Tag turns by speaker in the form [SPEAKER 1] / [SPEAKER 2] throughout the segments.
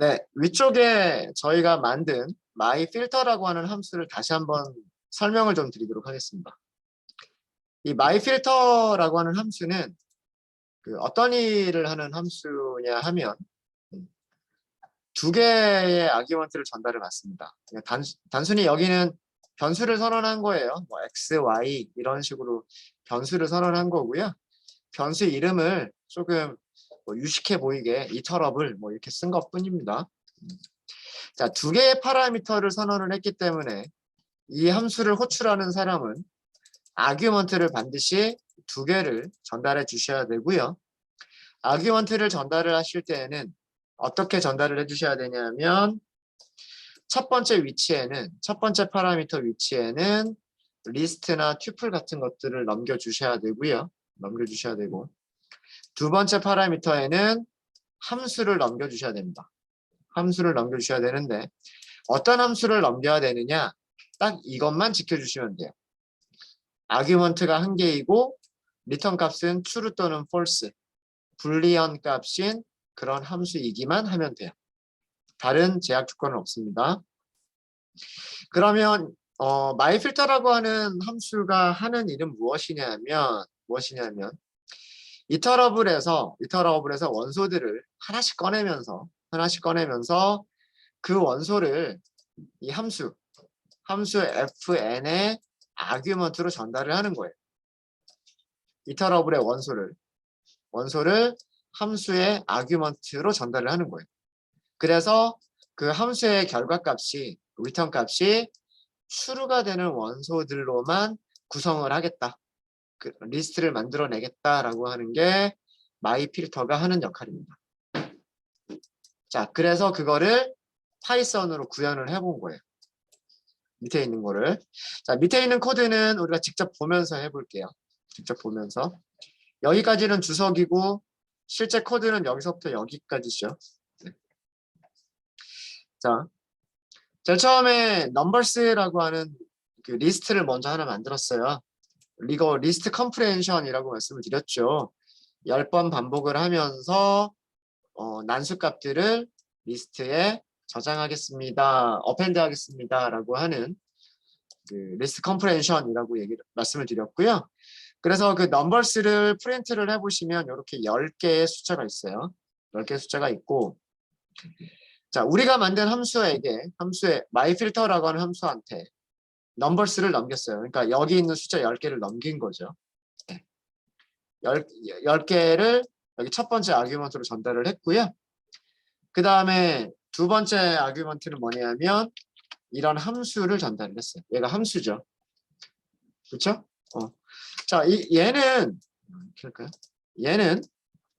[SPEAKER 1] 네, 위쪽에 저희가 만든 myFilter라고 하는 함수를 다시 한번 설명을 좀 드리도록 하겠습니다. 이 myFilter라고 하는 함수는 어떤 일을 하는 함수냐 하면 두 개의 아규먼트를 전달을 받습니다. 단순히 여기는 변수를 선언한 거예요. 뭐 x, y 이런 식으로 변수를 선언한 거고요. 변수 이름을 조금 유식해 보이게 이터럽을 이렇게 쓴 것뿐입니다. 자, 두 개의 파라미터를 선언을 했기 때문에 이 함수를 호출하는 사람은 아규먼트를 반드시 두 개를 전달해 주셔야 되고요. 아규먼트를 전달을 하실 때에는 어떻게 전달을 해 주셔야 되냐면 첫 번째 파라미터 위치에는 리스트나 튜플 같은 것들을 넘겨 주셔야 되고요. 넘겨주셔야 되고 두 번째 파라미터에는 함수를 넘겨 주셔야 됩니다. 함수를 넘겨 주셔야 되는데 어떤 함수를 넘겨야 되느냐? 딱 이것만 지켜주시면 돼요. 아규먼트가 한 개이고 리턴 값은 true 또는 false, 불리한 값인 그런 함수이기만 하면 돼요. 다른 제약 조건은 없습니다. 그러면 myFilter라고 하는 함수가 하는 일은 무엇이냐면 이터러블에서 원소들을 하나씩 꺼내면서 그 원소를 이 함수 fn의 아규먼트로 전달을 하는 거예요. 이터러블의 원소를 함수의 아규먼트로 전달을 하는 거예요. 그래서 그 함수의 결과값이 리턴 값이 true가 되는 원소들로만 구성을 하겠다. 그 리스트를 만들어내겠다라고 하는 게 myFilter가 하는 역할입니다. 자, 그래서 그거를 파이썬으로 구현을 해본 거예요. 밑에 있는 거를. 자, 밑에 있는 코드는 우리가 직접 보면서 해볼게요. 직접 보면서. 여기까지는 주석이고 실제 코드는 여기서부터 여기까지죠. 네. 자, 제일 처음에 넘버스라고 하는 그 리스트를 먼저 하나 만들었어요. 이거 리스트 컴프레hension이라고 말씀을 드렸죠. 10번 반복을 하면서 난수 값들을 리스트에 저장하겠습니다. 어펜드 하겠습니다. 라고 하는 그 리스트 컴프레hension이라고 말씀을 드렸고요. 그래서 그 넘버스를 프린트를 해보시면 이렇게 10개의 숫자가 있어요. 10개의 숫자가 있고 자, 우리가 만든 함수의 myFilter라고 하는 함수한테 넘버스를 넘겼어요. 그러니까 여기 있는 숫자 10개를 넘긴 거죠. 10개를 여기 첫 번째 아규먼트로 전달을 했고요. 그 다음에 두 번째 아규먼트는 뭐냐면 이런 함수를 전달을 했어요. 얘가 함수죠. 그렇죠? 자, 얘는 이렇게 할까요? 얘는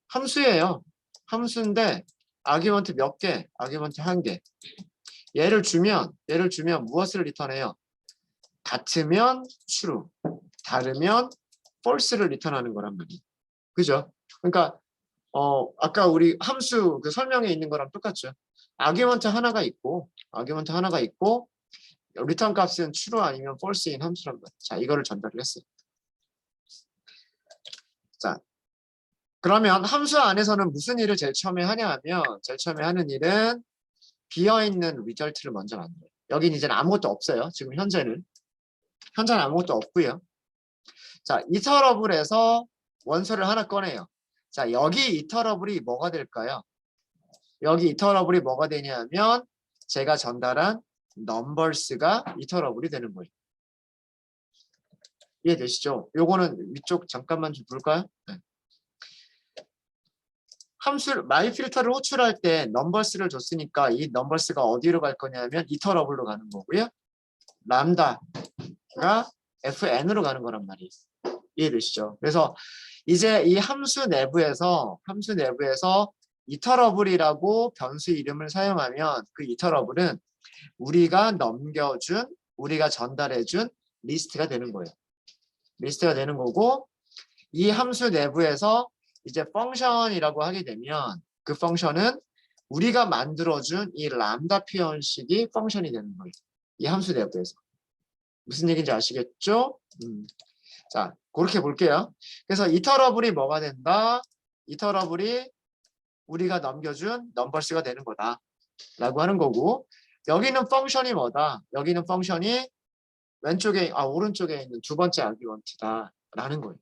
[SPEAKER 1] 함수예요. 함수인데 아규먼트 몇 개? 아규먼트 한 개. 얘를 주면 무엇을 리턴해요? 같으면 true, 다르면 false를 리턴하는 거란 말이에요. 그죠? 그러니까 아까 우리 함수 그 설명에 있는 거랑 똑같죠. 아규먼트 하나가 있고 리턴 값은 true 아니면 false인 함수란 말이에요. 자, 이거를 전달을 했어요. 자, 그러면 함수 안에서는 무슨 일을 제일 처음에 하냐 하면 제일 처음에 하는 일은 비어있는 리절트를 먼저 만들어요. 여긴 이제는 아무것도 없어요. 지금 현재는 아무것도 없고요. 자, 이터러블에서 원소를 하나 꺼내요. 자, 여기 이터러블이 뭐가 될까요? 여기 이터러블이 뭐가 되냐면 제가 전달한 넘버스가 이터러블이 되는 거예요. 이해되시죠? 요거는 위쪽 잠깐만 좀 볼까요? 네. myFilter를 호출할 때 넘버스를 줬으니까 이 넘버스가 어디로 갈 거냐면 이터러블로 가는 거고요. 람다가 fn으로 가는 거란 말이에요. 이해되시죠? 그래서 이제 이 함수 내부에서 이터러블이라고 변수 이름을 사용하면 그 이터러블은 우리가 전달해준 리스트가 되는 거예요. 리스트가 되는 거고 이 함수 내부에서 이제 펑션이라고 하게 되면 그 펑션은 우리가 만들어준 이 람다 표현식이 펑션이 되는 거예요. 이 함수 내부에서. 무슨 얘기인지 아시겠죠? 자, 그렇게 볼게요. 그래서 이터러블이 뭐가 된다? 이터러블이 우리가 넘겨준 넘버스가 되는 거다. 라고 하는 거고, 여기는 펑션이 뭐다? 여기는 펑션이 오른쪽에 있는 두 번째 아규먼트다 라는 거예요.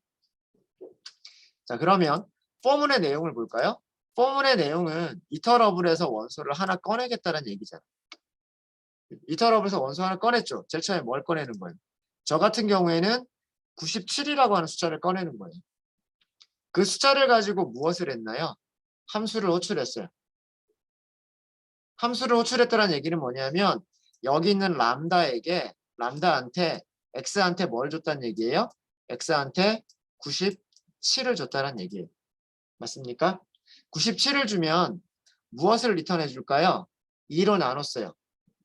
[SPEAKER 1] 자, 그러면 포문의 내용을 볼까요? 포문의 내용은 이터러블에서 원소를 하나 꺼내겠다는 얘기잖아요. 이터러블에서 원소 하나 꺼냈죠. 제일 처음에 뭘 꺼내는 거예요? 저 같은 경우에는 97이라고 하는 숫자를 꺼내는 거예요. 그 숫자를 가지고 무엇을 했나요? 함수를 호출했어요. 함수를 호출했다는 얘기는 뭐냐면 여기 있는 람다한테 x한테 뭘 줬다는 얘기예요? x한테 97을 줬다는 얘기예요. 맞습니까? 97을 주면 무엇을 리턴해 줄까요? 2로 나눴어요.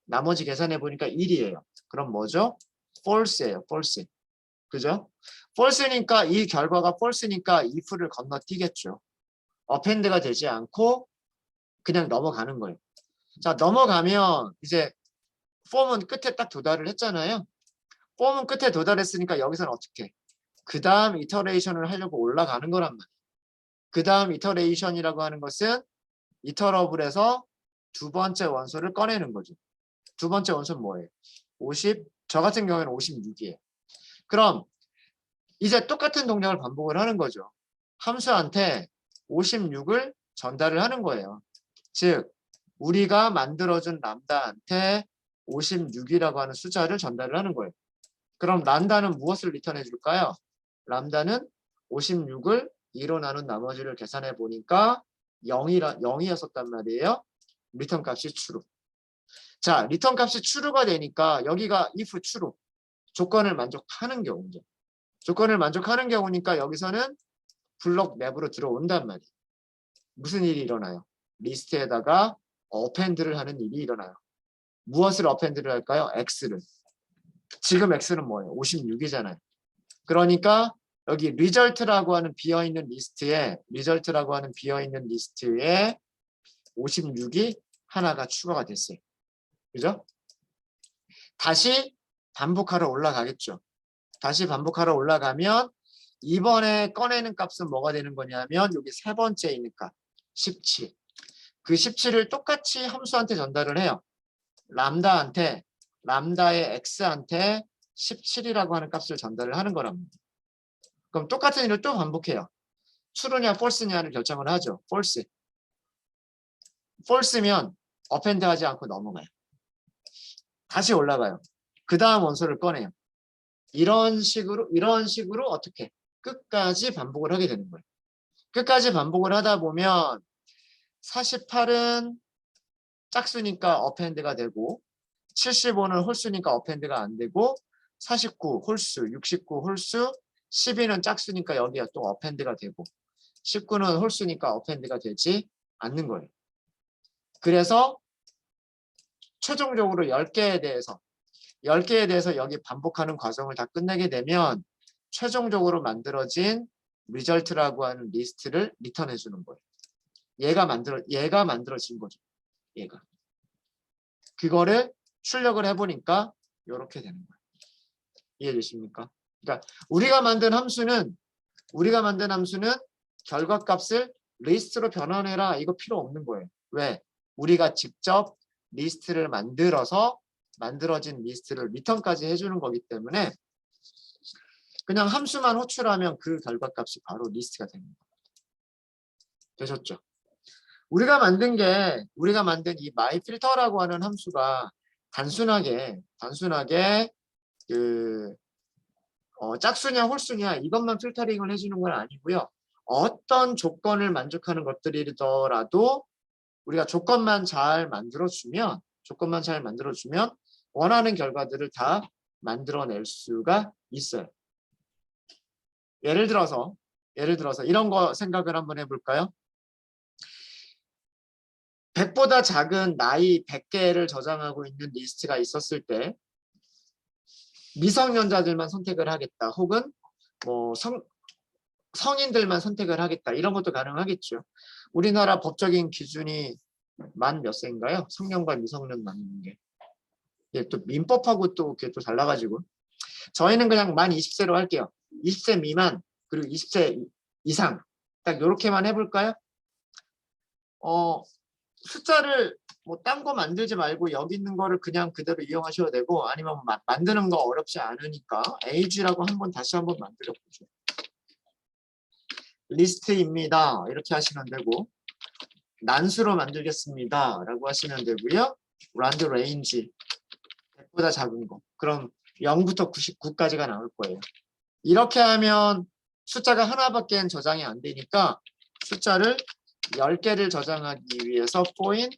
[SPEAKER 1] 나머지 계산해 보니까 1이에요. 그럼 뭐죠? false예요. false. 그죠? false니까 이 결과가 false니까 if를 건너뛰겠죠. append가 되지 않고 그냥 넘어가는 거예요. 자, 넘어가면 이제 폼은 끝에 딱 도달을 했잖아요. 폼은 끝에 도달했으니까 여기서는 어떻게? 그 다음 이터레이션을 하려고 올라가는 거란 말이에요. 그 다음 이터레이션이라고 하는 것은 이터러블에서 두 번째 원소를 꺼내는 거죠. 두 번째 원소는 뭐예요? 50, 저 같은 경우에는 56이에요. 그럼 이제 똑같은 동작을 반복을 하는 거죠. 함수한테 56을 전달을 하는 거예요. 즉 우리가 만들어준 람다한테 56이라고 하는 숫자를 전달을 하는 거예요. 그럼 람다는 무엇을 리턴해 줄까요? 람다는 56을 2로 나눈 나머지를 계산해 보니까 0이었었단 말이에요. 리턴 값이 true. 자, 리턴 값이 true가 되니까 여기가 if true. 조건을 만족하는 경우죠. 조건을 만족하는 경우니까 여기서는 블록 맵으로 들어온단 말이에요. 무슨 일이 일어나요? 리스트에다가 append를 하는 일이 일어나요. 무엇을 append를 할까요? x를. 지금 x는 뭐예요? 56이잖아요. 그러니까 여기 result라고 하는 비어있는 리스트에 56이 하나가 추가가 됐어요. 그죠? 다시 반복하러 올라가겠죠. 다시 반복하러 올라가면 이번에 꺼내는 값은 뭐가 되는 거냐면 여기 세 번째 있는 값 17. 그 17을 똑같이 함수한테 전달을 해요. 람다의 x한테 17이라고 하는 값을 전달을 하는 거랍니다. 그럼 똑같은 일을 또 반복해요. true냐 false냐를 결정을 하죠. false. false면 append 하지 않고 넘어가요. 다시 올라가요. 그 다음 원소를 꺼내요. 이런 식으로 어떻게 끝까지 반복을 하게 되는 거예요. 끝까지 반복을 하다 보면 48은 짝수니까 append가 되고 75는 홀수니까 append가 안 되고 49 홀수, 69 홀수, 12는 짝수니까 여기가 또 append가 되고 19는 홀수니까 append가 되지 않는 거예요. 그래서 최종적으로 10개에 대해서 여기 반복하는 과정을 다 끝내게 되면 최종적으로 만들어진 result라고 하는 리스트를 리턴해 주는 거예요. 얘가 만들어진 거죠. 얘가. 그거를 출력을 해보니까 이렇게 되는 거예요. 이해되십니까? 그러니까 우리가 만든 함수는 결과값을 리스트로 변환해라. 이거 필요 없는 거예요. 왜? 우리가 직접 리스트를 만들어진 리스트를 리턴까지 해주는 거기 때문에 그냥 함수만 호출하면 그 결과값이 바로 리스트가 됩니다. 되셨죠? 우리가 만든 이 myFilter라고 하는 함수가 단순하게 짝수냐 홀수냐 이것만 필터링을 해주는 건 아니고요. 어떤 조건을 만족하는 것들이더라도 우리가 조건만 잘 만들어주면 원하는 결과들을 다 만들어낼 수가 있어요. 예를 들어서 이런 거 생각을 한번 해볼까요? 100보다 작은 나이 100개를 저장하고 있는 리스트가 있었을 때 미성년자들만 선택을 하겠다. 혹은 뭐 성인들만 선택을 하겠다. 이런 것도 가능하겠죠. 우리나라 법적인 기준이 만 몇 세인가요? 성년과 미성년 맞는 게. 예, 또 민법하고 또 그게 또 달라가지고 저희는 그냥 만 20세로 할게요. 20세 미만 그리고 20세 이상 딱 이렇게만 해볼까요? 숫자를 뭐 딴 거 만들지 말고 여기 있는 거를 그냥 그대로 이용하셔도 되고 아니면 만드는 거 어렵지 않으니까 age라고 다시 한번 만들어 보죠. 리스트입니다. 이렇게 하시면 되고 난수로 만들겠습니다. 라고 하시면 되고요. rand range 100보다 작은 거. 그럼 0부터 99까지가 나올 거예요. 이렇게 하면 숫자가 하나밖에 저장이 안 되니까 숫자를 10개를 저장하기 위해서 point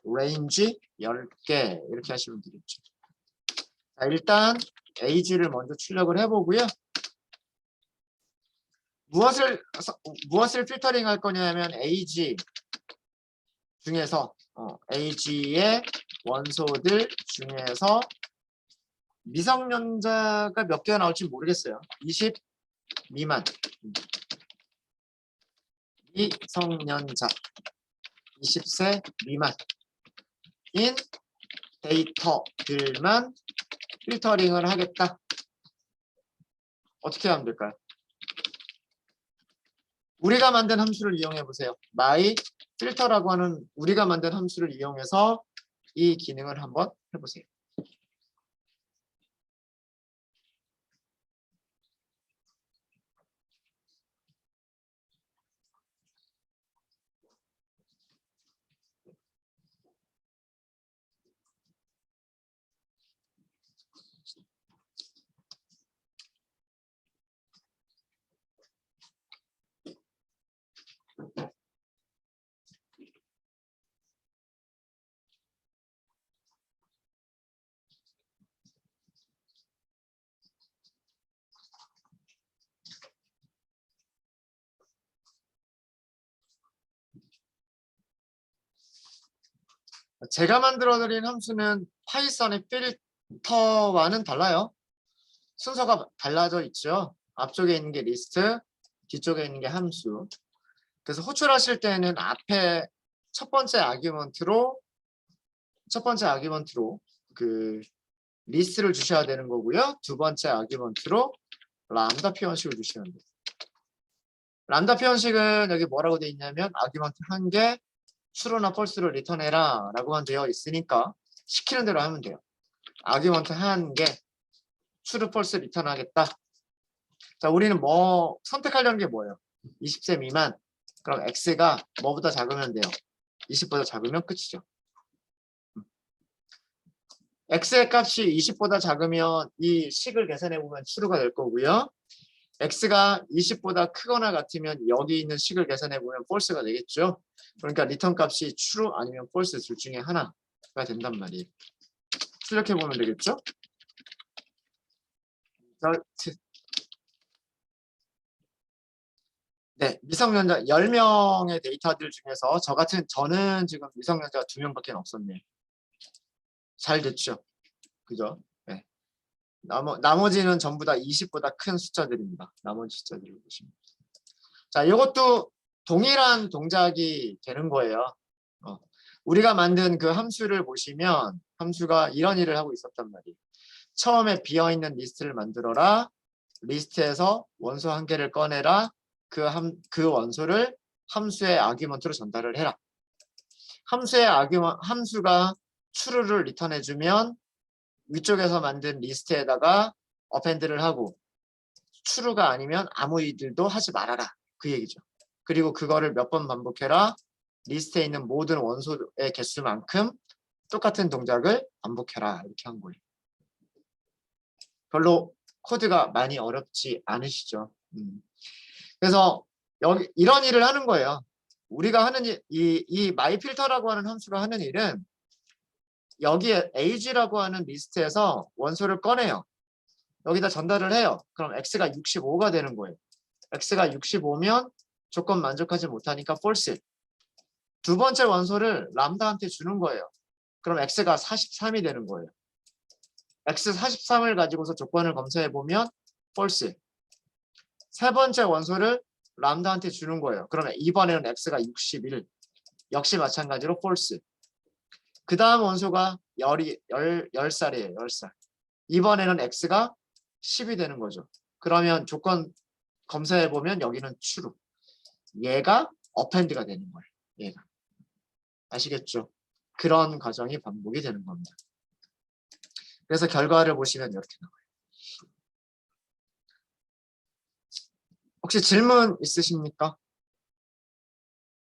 [SPEAKER 1] range 10개 이렇게 하시면 되겠죠. 자, 일단 age를 먼저 출력을 해보고요. 무엇을 필터링 할 거냐면 age 중에서 age의 원소들 중에서 미성년자가 몇 개가 나올지 모르겠어요. 20 미만 미성년자 20세 미만인 데이터들만 필터링을 하겠다. 어떻게 하면 될까요? 우리가 만든 함수를 이용해 보세요. my filter라고 하는 우리가 만든 함수를 이용해서 이 기능을 한번 해보세요. 제가 만들어드린 함수는 파이썬의 필터와는 달라요. 순서가 달라져 있죠. 앞쪽에 있는 게 리스트, 뒤쪽에 있는 게 함수. 그래서 호출하실 때는 앞에 첫 번째 아규먼트로 그 리스트를 주셔야 되는 거고요. 두 번째 아규먼트로 람다 표현식을 주시면 돼요. 람다 표현식은 여기 뭐라고 되어 있냐면 아규먼트 한 개, true나 false를 리턴해라 라고만 되어 있으니까 시키는 대로 하면 돼요. 아규먼트 한 개, true, false 리턴하겠다. 자, 우리는 뭐 선택하려는 게 뭐예요? 20세 미만. 그럼 x가 뭐보다 작으면 돼요? 20보다 작으면 끝이죠. x의 값이 20보다 작으면 이 식을 계산해 보면 true가 될 거고요. x가 20보다 크거나 같으면 여기 있는 식을 계산해 보면 false가 되겠죠. 그러니까 리턴 값이 true 아니면 false 둘 중에 하나가 된단 말이에요. 출력해 보면 되겠죠. 네, 미성년자 10명의 데이터들 중에서 저는 지금 미성년자가 2명밖에 없었네요. 잘 됐죠. 그죠? 네. 나머지는 전부 다 20보다 큰 숫자들입니다. 나머지 숫자들을 보시면. 자, 이것도 동일한 동작이 되는 거예요. 우리가 만든 그 함수를 보시면 함수가 이런 일을 하고 있었단 말이에요. 처음에 비어있는 리스트를 만들어라. 리스트에서 원소 한 개를 꺼내라. 그 원소를 함수의 아규먼트로 전달을 해라. 함수가 true를 리턴해주면 위쪽에서 만든 리스트에다가 append를 하고 true가 아니면 아무 일들도 하지 말아라. 그 얘기죠. 그리고 그거를 몇 번 반복해라. 리스트에 있는 모든 원소의 개수만큼 똑같은 동작을 반복해라. 이렇게 한 거예요. 별로 코드가 많이 어렵지 않으시죠. 그래서 여기 이런 일을 하는 거예요. 우리가 하는 이 myFilter라고 하는 함수가 하는 일은 여기에 age라고 하는 리스트에서 원소를 꺼내요. 여기다 전달을 해요. 그럼 x가 65가 되는 거예요. x가 65면 조건 만족하지 못하니까 false. 두 번째 원소를 람다한테 주는 거예요. 그럼 x가 43이 되는 거예요. x 43을 가지고서 조건을 검사해 보면 false. 세 번째 원소를 람다한테 주는 거예요. 그러면 이번에는 x가 61. 역시 마찬가지로 false. 그 다음 원소가 10살이에요. 10살. 이번에는 x가 10이 되는 거죠. 그러면 조건 검사해 보면 여기는 true. 얘가 append가 되는 거예요. 얘가. 아시겠죠? 그런 과정이 반복이 되는 겁니다. 그래서 결과를 보시면 이렇게 나와요. 혹시 질문 있으십니까?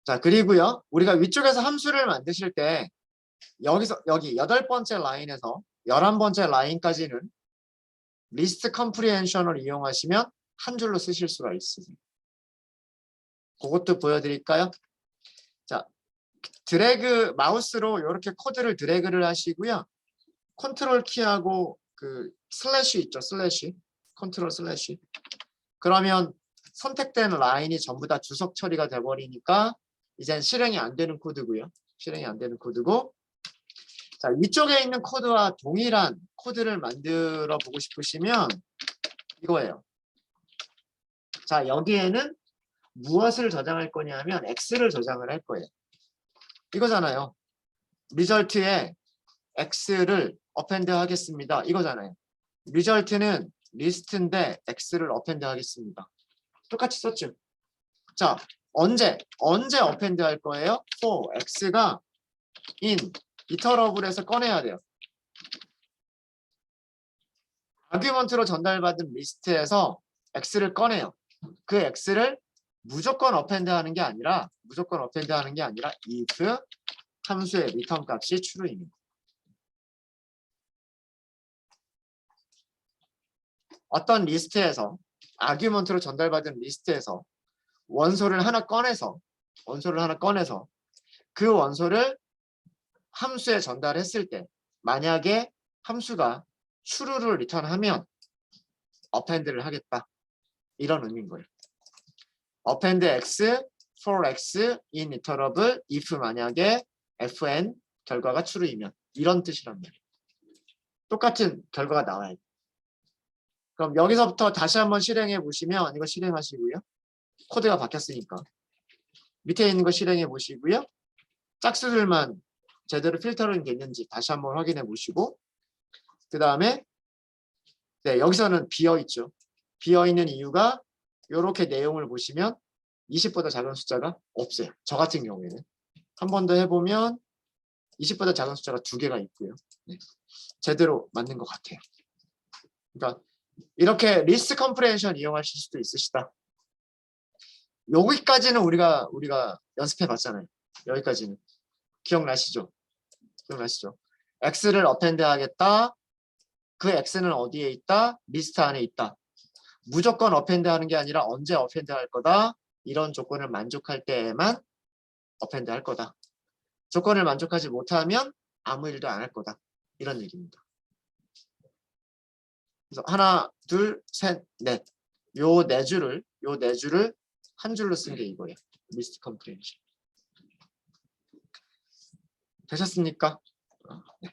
[SPEAKER 1] 자, 그리고요. 우리가 위쪽에서 함수를 만드실 때 여기 8번째 라인에서 11번째 라인까지는 리스트 컴프리헨션을 이용하시면 한 줄로 쓰실 수가 있으세요. 그것도 보여드릴까요? 자, 드래그 마우스로 이렇게 코드를 드래그를 하시고요. 컨트롤 키하고 그 슬래시 있죠, 슬래시. 컨트롤 슬래시. 그러면 선택된 라인이 전부 다 주석 처리가 돼버리니까 이젠 실행이 안 되는 코드고요. 실행이 안 되는 코드고, 자, 위쪽에 있는 코드와 동일한 코드를 만들어 보고 싶으시면 이거예요. 자, 여기에는 무엇을 저장할 거냐면 X를 저장을 할 거예요. 이거잖아요. 리절트에 X를 어펜드 하겠습니다. 이거잖아요. 리절트는 리스트인데 X를 어펜드 하겠습니다. 똑같이 썼죠. 자, 언제 어펜드 할 거예요? for X가 in 이터러블에서 꺼내야 돼요. 아규먼트로 전달받은 리스트에서 X를 꺼내요. 그 X를 무조건 어펜드 하는 게 아니라 if 함수의 리턴 값이 true입니다. 어떤 리스트에서 아규먼트로 전달받은 리스트에서 원소를 하나 꺼내서 그 원소를 함수에 전달했을 때 만약에 함수가 true를 리턴하면 어펜드를 하겠다. 이런 의미인 거예요. append x for x in interval if 만약에 fn 결과가 true이면 이런 뜻이란 말이에요. 똑같은 결과가 나와야 돼요. 그럼 여기서부터 다시 한번 실행해 보시면 이거 실행하시고요. 코드가 바뀌었으니까 밑에 있는 거 실행해 보시고요. 짝수들만 제대로 필터링 됐는지 다시 한번 확인해 보시고 그 다음에 네, 여기서는 비어있죠. 비어있는 이유가 이렇게 내용을 보시면 20보다 작은 숫자가 없어요. 저 같은 경우에는 한 번 더 해보면 20보다 작은 숫자가 2개가 있고요. 네, 제대로 맞는 것 같아요. 그러니까 이렇게 리스트 컴프레hen션 이용하실 수도 있으시다. 여기까지는 우리가 연습해 봤잖아요. 여기까지는 기억나시죠? X를 어펜드 하겠다. 그 X는 어디에 있다? 리스트 안에 있다. 무조건 어펜드 하는 게 아니라 언제 어펜드 할 거다. 이런 조건을 만족할 때에만 어펜드 할 거다. 조건을 만족하지 못하면 아무 일도 안 할 거다. 이런 얘기입니다. 그래서 하나, 둘, 셋, 넷. 요 네 줄을 한 줄로 쓴 게 이거예요. 리스트 컴프레hen션. 되셨습니까? 네.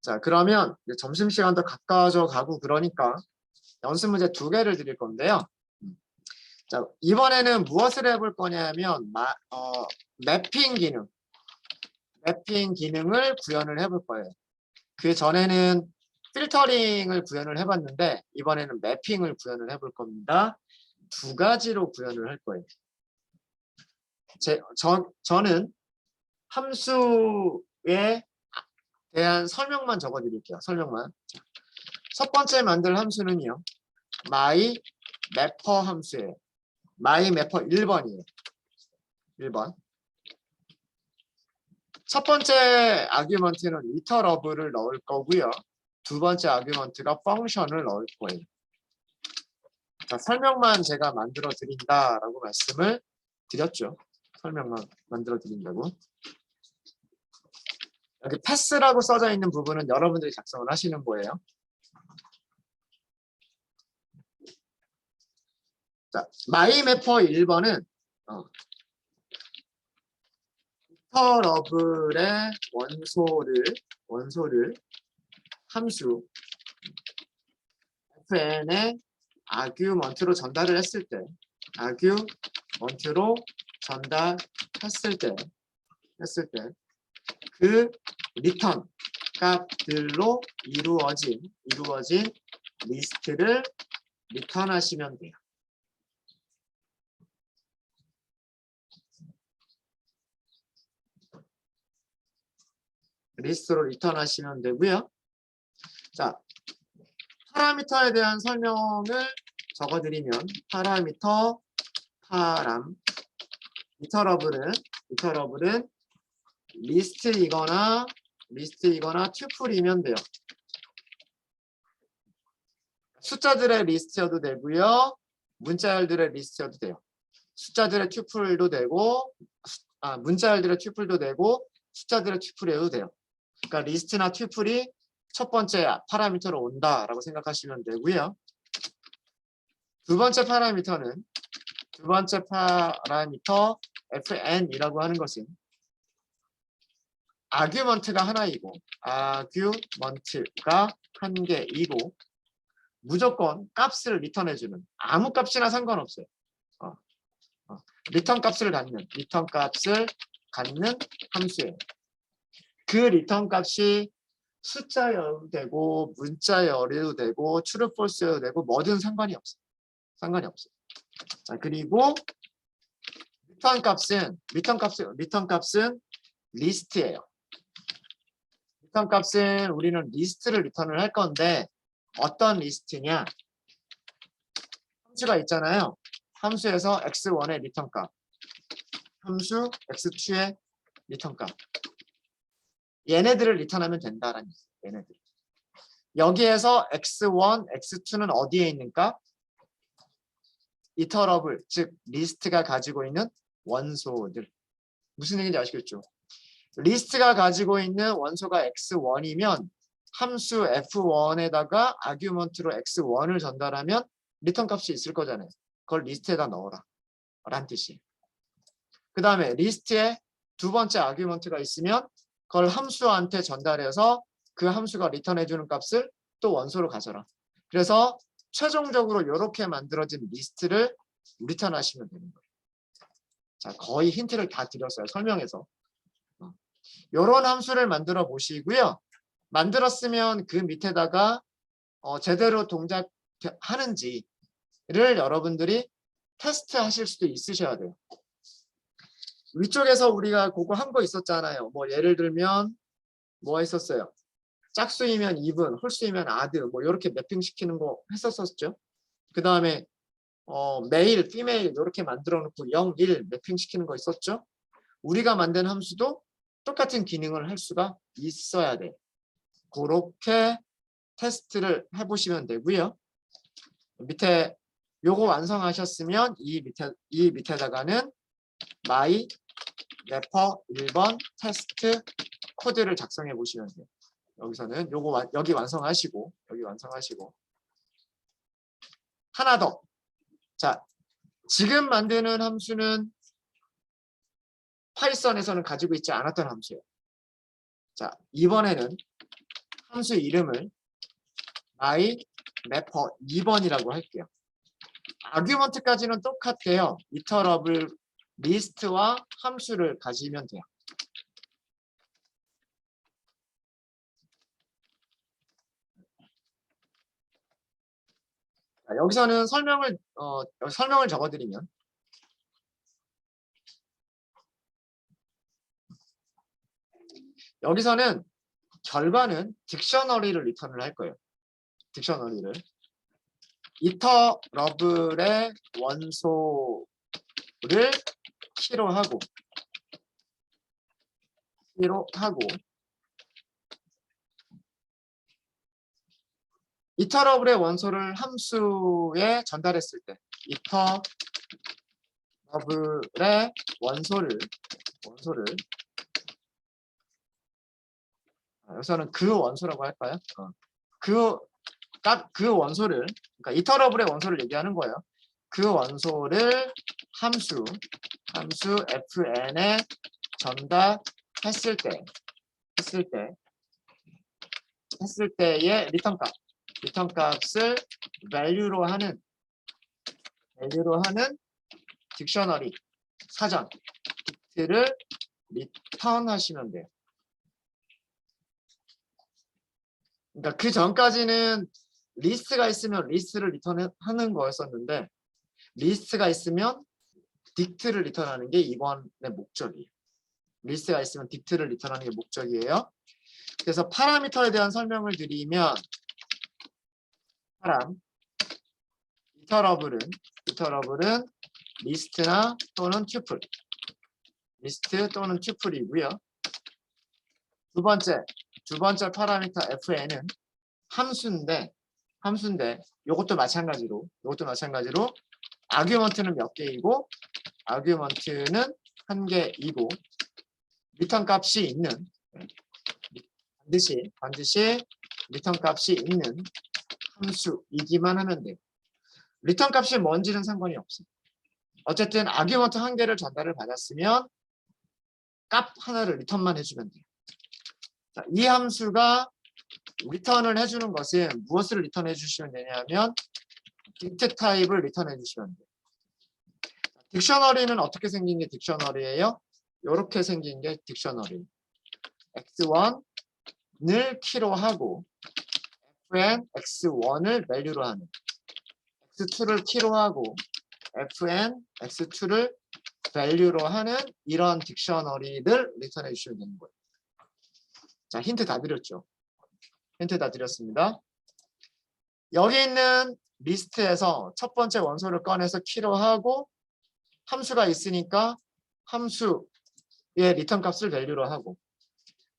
[SPEAKER 1] 자, 그러면 점심시간도 가까워져 가고 그러니까 연습 문제 2개를 드릴 건데요. 자, 이번에는 무엇을 해볼 거냐면 매핑 기능을 구현을 해볼 거예요. 그 전에는 필터링을 구현을 해봤는데 이번에는 매핑을 구현을 해볼 겁니다. 2가지로 구현을 할 거예요. 저는 함수에 대한 설명만 적어드릴게요. 설명만. 첫 번째 만들 함수는요. myMapper 함수예요. myMapper 1번이에요. 1번. 첫 번째 아규먼트는 이터러블을 넣을 거고요. 두 번째 아규먼트가 펑션을 넣을 거예요. 자, 설명만 제가 만들어 드린다라고 말씀을 드렸죠. 설명만 만들어 드린다고. 여기 패스라고 써져 있는 부분은 여러분들이 작성을 하시는 거예요. 자, myMapper 1번은 이터러블의 원소를 함수 fn의 아규먼트로 전달을 했을 때 그 리턴 값들로 이루어진 리스트를 리턴하시면 돼요. 리스트로 리턴하시면 되고요. 자, 파라미터에 대한 설명을 적어드리면 파라미터 리터러블은 리스트이거나 튜플이면 돼요. 숫자들의 리스트여도 되고요. 문자열들의 리스트여도 돼요. 숫자들의 튜플도 되고 문자열들의 튜플도 되고 숫자들의 튜플이어도 돼요. 그러니까 리스트나 튜플이 첫 번째 파라미터로 온다라고 생각하시면 되고요. 두 번째 파라미터 fn이라고 하는 것은 아규먼트가 하나이고 아규먼트가 한 개이고 무조건 값을 리턴해주는 아무 값이나 상관없어요. 리턴 값을 갖는 함수예요. 그 리턴 값이 숫자여도 되고 문자여도 되고 true, false여도 되고 뭐든 상관이 없어요. 자, 그리고 리턴 값은 리스트예요. 리턴 값은 우리는 리스트를 리턴을 할 건데 어떤 리스트냐? 함수가 있잖아요. 함수에서 x1의 리턴 값, 함수 x2의 리턴 값. 얘네들을 리턴하면 된다라는 얘기예요. 얘네들. 여기에서 x1, x2는 어디에 있는 값? 이터러블, 즉 리스트가 가지고 있는 원소들. 무슨 얘기인지 아시겠죠? 리스트가 가지고 있는 원소가 x1이면 함수 f1에다가 아규먼트로 x1을 전달하면 리턴 값이 있을 거잖아요. 그걸 리스트에다 넣어라 라는 뜻이에요. 그 다음에 리스트에 두 번째 아규먼트가 있으면 그걸 함수한테 전달해서 그 함수가 리턴해주는 값을 또 원소로 가져라. 그래서 최종적으로 이렇게 만들어진 리스트를 리턴하시면 되는 거예요. 자, 거의 힌트를 다 드렸어요. 설명해서. 이런 함수를 만들어 보시고요. 만들었으면 그 밑에다가 제대로 동작하는지를 여러분들이 테스트 하실 수도 있으셔야 돼요. 위쪽에서 우리가 그거 한 거 있었잖아요. 뭐 예를 들면 뭐 했었어요? 짝수이면 even, 홀수이면 add 뭐 이렇게 매핑 시키는 거 했었었죠. 그 다음에 메일, 피메일 이렇게 만들어 놓고 0, 1 매핑 시키는 거 있었죠. 우리가 만든 함수도 똑같은 기능을 할 수가 있어야 돼. 그렇게 테스트를 해보시면 되고요. 밑에 요거 완성하셨으면 이 밑에다가는 my 래퍼 1번 테스트 코드를 작성해 보시면 돼요. 여기서는 요거 여기 완성하시고 하나 더. 자, 지금 만드는 함수는 파이썬에서는 가지고 있지 않았던 함수예요. 자, 이번에는 함수 이름을 my 래퍼 2번이라고 할게요. 아규먼트까지는 똑같대요. 이터러블 리스트와 함수를 가지면 돼요. 자, 여기서는 설명을 적어드리면 여기서는 결과는 딕셔너리를 리턴을 할 거예요. 딕셔너리를 이터러블의 원소를 키로 하고 이터러블의 원소를 함수에 전달했을 때 이터러블의 원소를 여기서는 그 원소라고 할까요? 그 원소를 그러니까 이터러블의 원소를 얘기하는 거예요. 그 원소를 함수 fn에 전달했을 때의 리턴 값을 value로 하는 딕셔너리 사전 딕트를 리턴하시면 돼요. 그러니까 그 전까지는 리스트가 있으면 리스트를 리턴하는 거였었는데 리스트가 있으면 딕트를 리턴하는 게 이번의 목적이에요. 리스트가 있으면 딕트를 리턴하는 게 목적이에요. 그래서 파라미터에 대한 설명을 드리면 리터러블은 리스트나 또는 튜플, 리스트 또는 튜플이고요. 두 번째 파라미터 fn은 함수인데 이것도 마찬가지로 아규먼트는 몇 개이고 아규먼트는 한 개이고 리턴 값이 있는 반드시 리턴 값이 있는 함수이기만 하면 돼요. 리턴 값이 뭔지는 상관이 없어요. 어쨌든 아규먼트 한 개를 전달을 받았으면 값 하나를 리턴만 해주면 돼요. 자, 이 함수가 리턴을 해주는 것은 무엇을 리턴해 주시면 되냐면 딕트 타입을 리턴해 주시면 돼요. 딕셔너리는 어떻게 생긴 게 딕셔너리예요? 이렇게 생긴 게 딕셔너리. x1을 키로 하고 fn x1을 밸류로 하는 x2를 키로 하고 fn x2를 밸류로 하는 이런 딕셔너리를 리턴해 주시면 되는 거예요. 자, 힌트 다 드렸죠? 힌트 다 드렸습니다. 여기 있는 리스트에서 첫 번째 원소를 꺼내서 키로 하고 함수가 있으니까 함수의 리턴 값을 밸류로 하고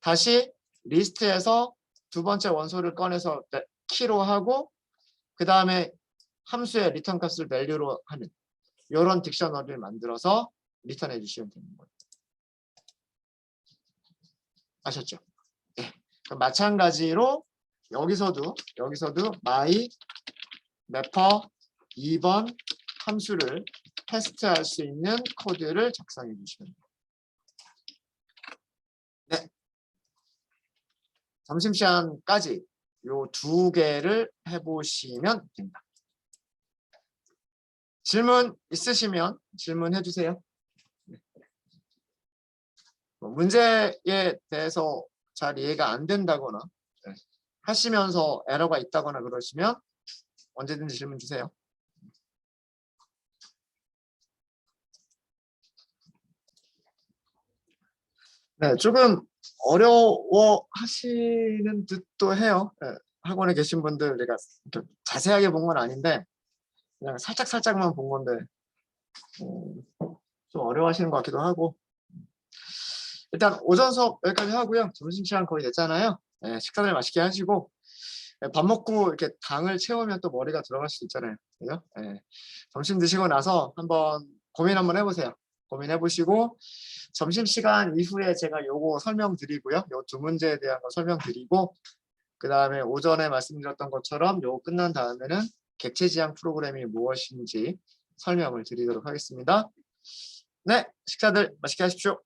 [SPEAKER 1] 다시 리스트에서 두 번째 원소를 꺼내서 키로 하고 그 다음에 함수의 리턴 값을 밸류로 하는 이런 딕셔너리를 만들어서 리턴해 주시면 되는 거예요. 아셨죠? 네. 그럼 마찬가지로 여기서도 my mapper 2번 함수를 테스트할 수 있는 코드를 작성해 주시면 돼요. 네. 점심시간까지 요 두 개를 해보시면 됩니다. 질문 있으시면 질문해 주세요. 문제에 대해서 잘 이해가 안 된다거나 하시면서 에러가 있다거나 그러시면 언제든지 질문 주세요. 네, 조금 어려워 하시는 듯도 해요. 네, 학원에 계신 분들 내가 자세하게 본 건 아닌데 그냥 살짝만 본 건데 좀 어려워하시는 것 같기도 하고 일단 오전 수업 여기까지 하고요. 점심시간 거의 됐잖아요. 네, 식사를 맛있게 하시고 밥 먹고 이렇게 당을 채우면 또 머리가 들어갈 수도 있잖아요. 그죠? 네. 점심 드시고 나서 한번 고민 한번 해보세요. 고민해 보시고 점심시간 이후에 제가 요거 설명드리고요. 요 두 문제에 대한 거 설명드리고 그 다음에 오전에 말씀드렸던 것처럼 요거 끝난 다음에는 객체지향 프로그램이 무엇인지 설명을 드리도록 하겠습니다. 네, 식사들 맛있게 하십시오.